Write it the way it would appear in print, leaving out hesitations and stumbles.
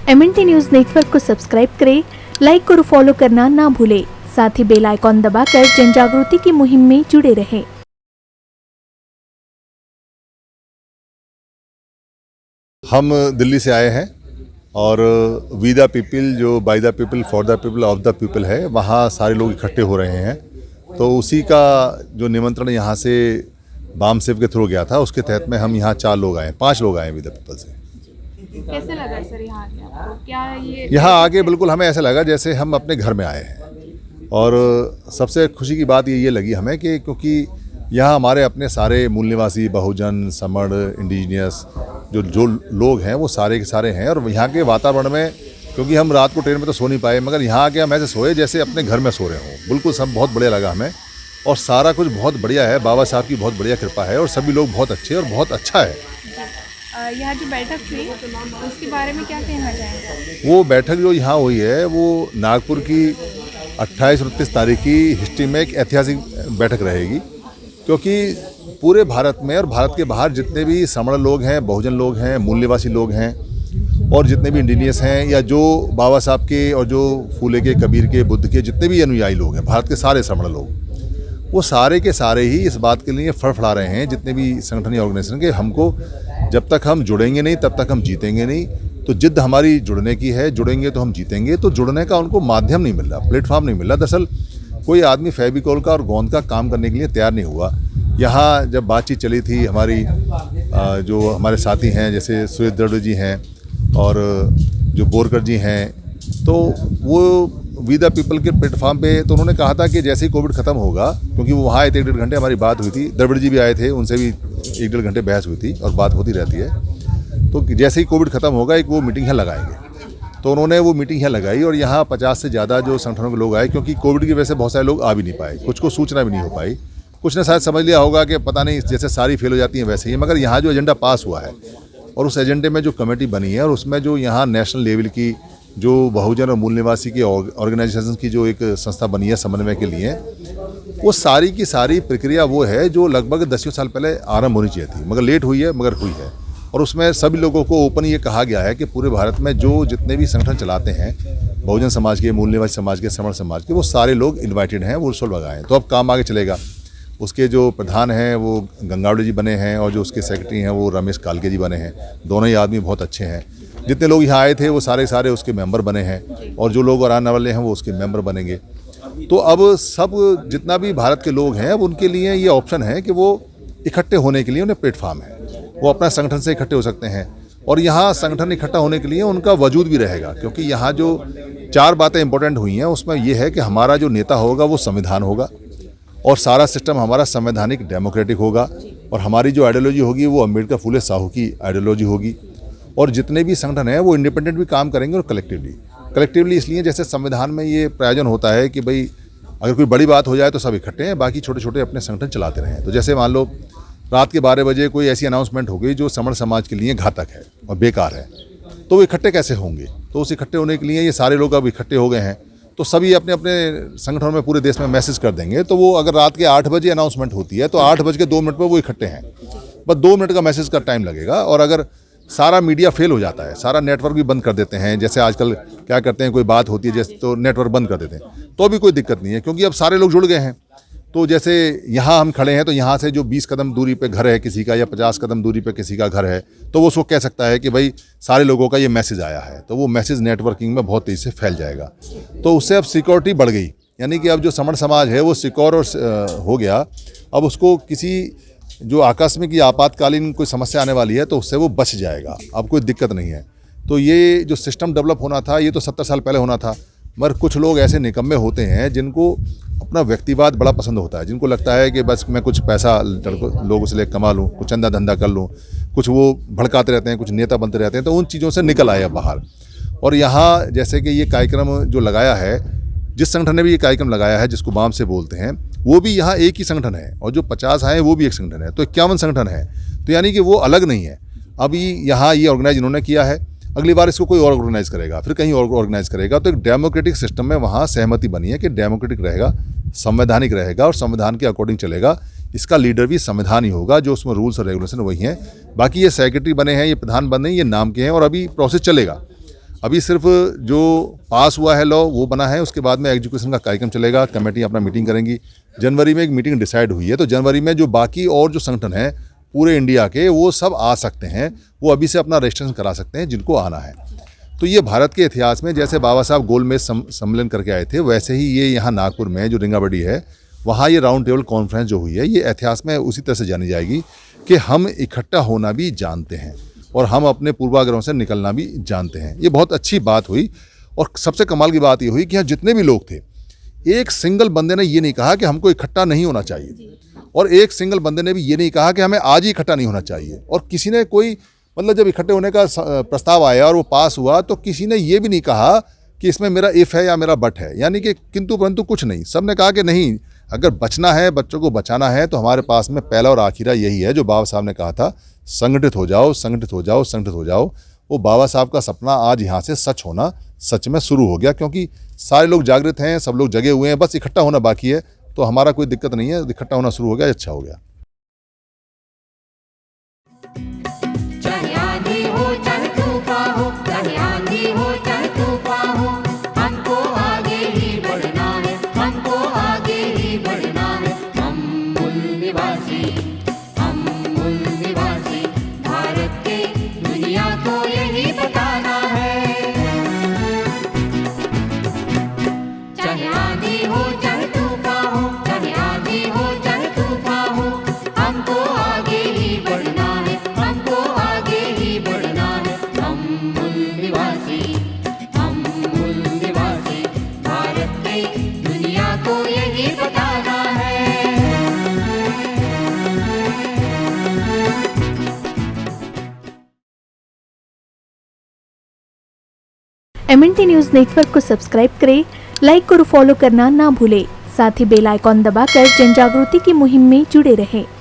MNT news network को subscribe करें, like और फॉलो करना ना भूलें। साथ ही बेल आइकॉन दबाकर जन जागृति की मुहिम में जुड़े रहें। हम दिल्ली से आए हैं और वी द पीपल जो by the people for the people of the people है, वहाँ सारे लोग इकट्ठे हो रहे हैं। तो उसी का जो निमंत्रण यहाँ से बाम सेव के थ्रू गया था, उसके तहत में हम यहाँ 5 लोग आए वी द पीपल से। कैसे लगा सर यहाँ आके आपको? क्या ये यहाँ आके बिल्कुल हमें ऐसा लगा जैसे हम अपने घर में आए हैं। और सबसे खुशी की बात ये लगी हमें कि क्योंकि यहाँ हमारे अपने सारे मूल निवासी, बहुजन, समण, इंडिजिनियस जो लोग हैं वो सारे के सारे हैं। और यहाँ के वातावरण में, क्योंकि हम रात को ट्रेन में तो सो नहीं पाए, मगर यहाँ आके हम ऐसे सोए जैसे अपने घर में सो रहे हों। बिल्कुल सब बहुत बढ़िया लगा हमें और सारा कुछ बहुत बढ़िया है। बाबा साहब की बहुत बढ़िया कृपा है और सभी लोग बहुत अच्छे और बहुत अच्छा है। यहाँ जो बैठक हुई उसके बारे में क्या कहना चाहेंगे? वो बैठक जो यहाँ हुई है वो नागपुर की 28-29 तारीख की हिस्ट्री में एक ऐतिहासिक बैठक रहेगी, क्योंकि पूरे भारत में और भारत के बाहर जितने भी समण लोग हैं, बहुजन लोग हैं, मूल निवासी लोग हैं और जितने भी इंडिजिनियस हैं या जो बाबा साहब के और जो फूले के, कबीर के, बुद्ध के जितने भी अनुयायी लोग हैं, भारत के सारे समण लोग, वो सारे के सारे ही इस बात के लिए फड़फड़ा रहे हैं, जितने भी संगठन या ऑर्गेनाइजेशन के, हमको जब तक हम जुड़ेंगे नहीं तब तक हम जीतेंगे नहीं। तो जिद्द हमारी जुड़ने की है, जुड़ेंगे तो हम जीतेंगे। तो जुड़ने का उनको माध्यम नहीं मिल रहा, प्लेटफॉर्म नहीं मिल रहा। दरअसल कोई आदमी फेविकोल का और गोंद का काम करने के लिए तैयार नहीं हुआ। यहाँ जब बातचीत चली थी, हमारी जो हमारे साथी हैं जैसे सुरेश द्रविड़ जी हैं और जो बोरकर जी हैं, तो वो वी द पीपल के प्लेटफॉर्म पे तो उन्होंने कहा था कि जैसे ही कोविड ख़त्म होगा, क्योंकि वो वहाँ आए थे, 1-1.5 घंटे हमारी बात हुई थी, द्रविड़ जी भी आए थे, उनसे भी 1-1.5 घंटे बहस हुई थी और बात होती रहती है। तो जैसे ही कोविड ख़त्म होगा एक वो मीटिंग यहाँ लगाएंगे। तो उन्होंने वो मीटिंग यहाँ लगाई और यहाँ 50 से ज़्यादा जो संगठनों के लोग आए, क्योंकि कोविड की वजह से बहुत सारे लोग आ भी नहीं पाए, कुछ को सूचना भी नहीं हो पाई। कुछ ने शायद समझ लिया होगा कि पता नहीं जैसे सारी फेल हो जाती हैं वैसे ही, मगर यहाँ जो एजेंडा पास हुआ है और उस एजेंडे में जो कमेटी बनी है और उसमें जो यहाँ नेशनल लेवल की जो बहुजन और मूल निवासी की ऑर्गेनाइजेशन की जो एक संस्था बनी है समन्वय के लिए, वो सारी की सारी प्रक्रिया वो है जो लगभग 10 साल पहले आरंभ होनी चाहिए थी, मगर लेट हुई है, मगर हुई है। और उसमें सभी लोगों को ओपन ये कहा गया है कि पूरे भारत में जो जितने भी संगठन चलाते हैं, बहुजन समाज के, मूल निवासी समाज के, समण समाज के, वो सारे लोग इन्वाइटेड हैं, वो रुसुल लगाएँ। तो अब काम आगे चलेगा। उसके जो प्रधान हैं वो गंगावड़े जी बने हैं और जो उसके सेक्रेटरी हैं वो रमेश कालके जी बने हैं। दोनों ही आदमी बहुत अच्छे हैं। जितने लोग यहाँ आए थे वो सारे उसके मेंबर बने हैं और जो लोग और आने वाले हैं वो उसके मेंबर बनेंगे। तो अब सब जितना भी भारत के लोग हैं, अब उनके लिए ये ऑप्शन है कि वो इकट्ठे होने के लिए उन्हें प्लेटफॉर्म है, वो अपना संगठन से इकट्ठे हो सकते हैं। और यहाँ संगठन इकट्ठा होने के लिए उनका वजूद भी रहेगा, क्योंकि यहाँ जो 4 बातें इंपॉर्टेंट हुई हैं उसमें यह है कि हमारा जो नेता होगा वो संविधान होगा और सारा सिस्टम हमारा संवैधानिक डेमोक्रेटिक होगा और हमारी जो आइडियोलॉजी होगी वो अम्बेडकर फूले साहू की आइडियोलॉजी होगी। और जितने भी संगठन हैं वो इंडिपेंडेंट भी काम करेंगे और कलेक्टिवली इसलिए जैसे संविधान में ये प्रायोजन होता है कि भाई अगर कोई बड़ी बात हो जाए तो सब इकट्ठे हैं, बाकी छोटे छोटे अपने संगठन चलाते रहें। तो जैसे मान लो रात के 12 बजे कोई ऐसी अनाउंसमेंट हो गई जो समण समाज के लिए घातक है और बेकार है, तो वो इकट्ठे कैसे होंगे? तो उस इकट्ठे होने के लिए ये सारे लोग अब इकट्ठे हो गए हैं, तो सभी अपने अपने संगठनों में पूरे देश में मैसेज कर देंगे। तो वो अगर रात के 8 बजे अनाउंसमेंट होती है तो 8:02 पर वो इकट्ठे हैं, बस 2 मिनट का मैसेज का टाइम लगेगा। और अगर सारा मीडिया फेल हो जाता है, सारा नेटवर्क भी बंद कर देते हैं, जैसे आजकल क्या करते हैं, कोई बात होती है जैसे तो नेटवर्क बंद कर देते हैं, तो भी कोई दिक्कत नहीं है, क्योंकि अब सारे लोग जुड़ गए हैं। तो जैसे यहाँ हम खड़े हैं तो यहाँ से जो 20 कदम दूरी पे घर है किसी का या 50 कदम दूरी पे किसी का घर है, तो वो उसको कह सकता है कि भाई सारे लोगों का ये मैसेज आया है, तो वो मैसेज नेटवर्किंग में बहुत तेज़ी से फैल जाएगा। तो उससे अब सिक्योरिटी बढ़ गई, यानी कि अब जो समण समाज है वो सिक्योर और हो गया। अब उसको किसी जो आकस्मिक या आपातकालीन कोई समस्या आने वाली है तो उससे वो बच जाएगा, अब कोई दिक्कत नहीं है। तो ये जो सिस्टम डेवलप होना था ये तो 70 साल पहले होना था, मगर कुछ लोग ऐसे निकम्मे होते हैं जिनको अपना व्यक्तिवाद बड़ा पसंद होता है, जिनको लगता है कि बस मैं कुछ पैसा लोगों से लेकर कमा लूँ, कुछ चंदा धंधा कर लूँ, कुछ वो भड़काते रहते हैं, कुछ नेता बनते रहते हैं, तो उन चीज़ों से निकल आए अब बाहर। और यहाँ जैसे कि ये कार्यक्रम जो लगाया है, जिस संगठन ने भी ये कार्यक्रम लगाया है जिसको बाम से बोलते हैं, वो भी यहाँ एक ही संगठन है और जो 50 आए वो भी एक संगठन है, तो 51 संगठन है। तो यानी कि वो अलग नहीं है। अभी यहाँ ये ऑर्गेनाइज इन्होंने किया है, अगली बार इसको कोई और ऑर्गेनाइज करेगा, फिर कहीं और ऑर्गेनाइज करेगा। तो एक डेमोक्रेटिक सिस्टम में वहाँ सहमति बनी है कि डेमोक्रेटिक रहेगा, संवैधानिक रहेगा और संविधान के अकॉर्डिंग चलेगा। इसका लीडर भी संविधान ही होगा, जो उसमें रूल्स और रेगुलेशन वही हैं। बाकी ये सेक्रेटरी बने हैं, ये प्रधान बने हैं, ये नाम के हैं और अभी प्रोसेस चलेगा। अभी सिर्फ जो पास हुआ है लॉ वो बना है, उसके बाद में एग्जीक्यूशन का कार्यक्रम चलेगा, कमेटी अपना मीटिंग करेंगी। जनवरी में एक मीटिंग डिसाइड हुई है, तो जनवरी में जो बाकी और जो संगठन हैं पूरे इंडिया के वो सब आ सकते हैं, वो अभी से अपना रजिस्ट्रेशन करा सकते हैं जिनको आना है। तो ये भारत के इतिहास में जैसे बाबा साहब गोलमेज सम्मेलन करके आए थे, वैसे ही ये यहाँ नागपुर में जो रिंगाबड़ी है वहाँ ये राउंड टेबल कॉन्फ्रेंस जो हुई है, ये इतिहास में उसी तरह से जानी जाएगी कि हम इकट्ठा होना भी जानते हैं और हम अपने पूर्वाग्रहों से निकलना भी जानते हैं। ये बहुत अच्छी बात हुई। और सबसे कमाल की बात ये हुई कि यहाँ जितने भी लोग थे, एक सिंगल बंदे ने ये नहीं कहा कि हमको इकट्ठा नहीं होना चाहिए, और एक सिंगल बंदे ने भी ये नहीं कहा कि हमें आज ही इकट्ठा नहीं होना चाहिए। और किसी ने कोई मतलब जब इकट्ठे होने का प्रस्ताव आया और वो पास हुआ तो किसी ने ये भी नहीं कहा कि इसमें मेरा इफ़ है या मेरा बट है, यानी कि किंतु परंतु कुछ नहीं। सब ने कहा कि नहीं, अगर बचना है, बच्चों को बचाना है, तो हमारे पास में पहला और आखिरा यही है जो बाबा साहब ने कहा था, संगठित हो जाओ, संगठित हो जाओ, संगठित हो जाओ। वो बाबा साहब का सपना आज यहाँ से सच होना सच में शुरू हो गया, क्योंकि सारे लोग जागृत हैं, सब लोग जगे हुए हैं, बस इकट्ठा होना बाकी है। तो हमारा कोई दिक्कत नहीं है, इकट्ठा होना शुरू हो गया, अच्छा हो गया। चाहे आंधी हो चाहे तूफान हो, चाहे आंधी हो चाहे तूफान हो, हमको आगे ही बढ़ना है, हमको आगे ही बढ़ना है। हम मूल निवासी, हम मूल निवासी भारत के, दुनिया को यही बताना है। चाहे आंधी हो चाहे तूफान हो, चाहे आंधी हो चाहे तूफान हो, हमको आगे ही बढ़ना है, हमको आगे ही बढ़ना है। हम मूल निवासी, हम मूल निवासी भारत के, दुनिया को यही बताना है। MNT न्यूज़ नेटवर्क को सब्सक्राइब करें, लाइक और फॉलो करना ना भूलें। साथ ही बेल आइकॉन दबाकर जन जागृति की मुहिम में जुड़े रहें।